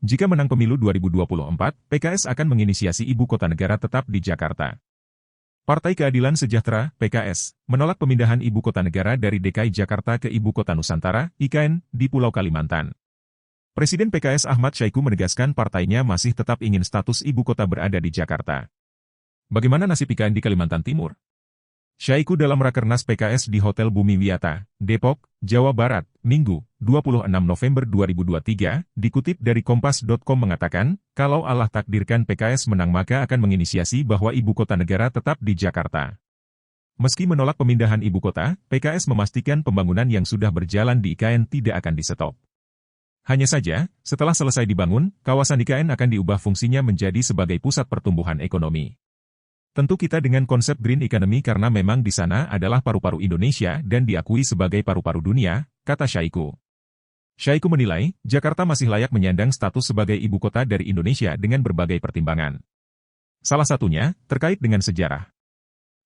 Jika menang pemilu 2024, PKS akan menginisiasi ibu kota negara tetap di Jakarta. Partai Keadilan Sejahtera, PKS, menolak pemindahan ibu kota negara dari DKI Jakarta ke Ibu Kota Nusantara, IKN, di Pulau Kalimantan. Presiden PKS Ahmad Syaiqo menegaskan partainya masih tetap ingin status ibu kota berada di Jakarta. Bagaimana nasib IKN di Kalimantan Timur? Syaiqo dalam Rakernas PKS di Hotel Bumi Wiyata, Depok, Jawa Barat, Minggu, 26 November 2023, dikutip dari Kompas.com mengatakan, kalau Allah takdirkan PKS menang maka akan menginisiasi bahwa ibu kota negara tetap di Jakarta. Meski menolak pemindahan ibu kota, PKS memastikan pembangunan yang sudah berjalan di IKN tidak akan di-stop. Hanya saja, setelah selesai dibangun, kawasan IKN akan diubah fungsinya menjadi sebagai pusat pertumbuhan ekonomi. Tentu kita dengan konsep green economy karena memang di sana adalah paru-paru Indonesia dan diakui sebagai paru-paru dunia, kata Syaiqo. Syaiqo menilai, Jakarta masih layak menyandang status sebagai ibu kota dari Indonesia dengan berbagai pertimbangan. Salah satunya, terkait dengan sejarah.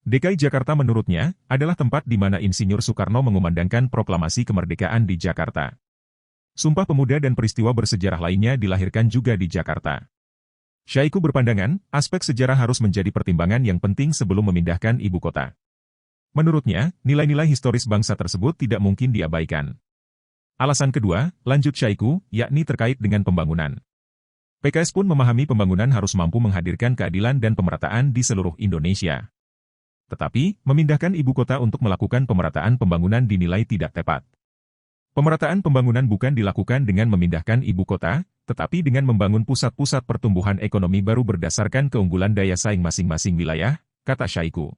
DKI Jakarta menurutnya, adalah tempat di mana Insinyur Soekarno mengumandangkan proklamasi kemerdekaan di Jakarta. Sumpah Pemuda dan peristiwa bersejarah lainnya dilahirkan juga di Jakarta. Syaiqo berpandangan, aspek sejarah harus menjadi pertimbangan yang penting sebelum memindahkan ibu kota. Menurutnya, nilai-nilai historis bangsa tersebut tidak mungkin diabaikan. Alasan kedua, lanjut Syaiqo, yakni terkait dengan pembangunan. PKS pun memahami pembangunan harus mampu menghadirkan keadilan dan pemerataan di seluruh Indonesia. Tetapi, memindahkan ibu kota untuk melakukan pemerataan pembangunan dinilai tidak tepat. Pemerataan pembangunan bukan dilakukan dengan memindahkan ibu kota, tetapi dengan membangun pusat-pusat pertumbuhan ekonomi baru berdasarkan keunggulan daya saing masing-masing wilayah, kata Syaiqo.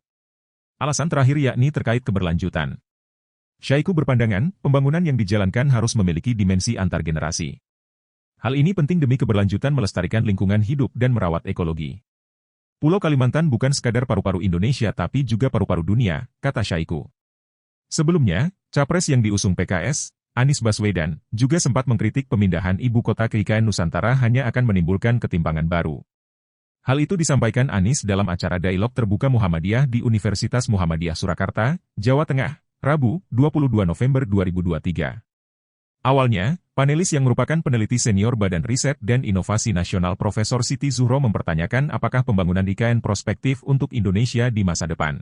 Alasan terakhir yakni terkait keberlanjutan. Syaiqo berpandangan, pembangunan yang dijalankan harus memiliki dimensi antar generasi. Hal ini penting demi keberlanjutan melestarikan lingkungan hidup dan merawat ekologi. Pulau Kalimantan bukan sekadar paru-paru Indonesia tapi juga paru-paru dunia, kata Syaiqo. Sebelumnya, capres yang diusung PKS, Anies Baswedan, juga sempat mengkritik pemindahan ibu kota ke IKN Nusantara hanya akan menimbulkan ketimpangan baru. Hal itu disampaikan Anies dalam acara Dialog Terbuka Muhammadiyah di Universitas Muhammadiyah Surakarta, Jawa Tengah, Rabu, 22 November 2023. Awalnya, panelis yang merupakan peneliti senior Badan Riset dan Inovasi Nasional Profesor Siti Zuhro mempertanyakan apakah pembangunan IKN prospektif untuk Indonesia di masa depan.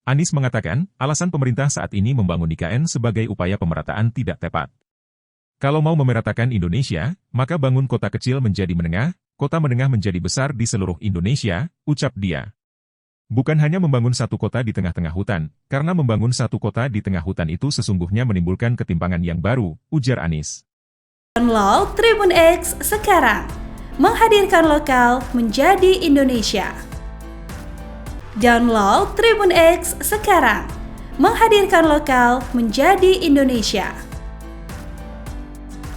Anies mengatakan, alasan pemerintah saat ini membangun IKN sebagai upaya pemerataan tidak tepat. Kalau mau memeratakan Indonesia, maka bangun kota kecil menjadi menengah, kota menengah menjadi besar di seluruh Indonesia, ucap dia. Bukan hanya membangun satu kota di tengah-tengah hutan, karena membangun satu kota di tengah hutan itu sesungguhnya menimbulkan ketimpangan yang baru, ujar Anies. Download Tribun X sekarang, menghadirkan lokal menjadi Indonesia. Download Tribun X sekarang, menghadirkan lokal menjadi Indonesia.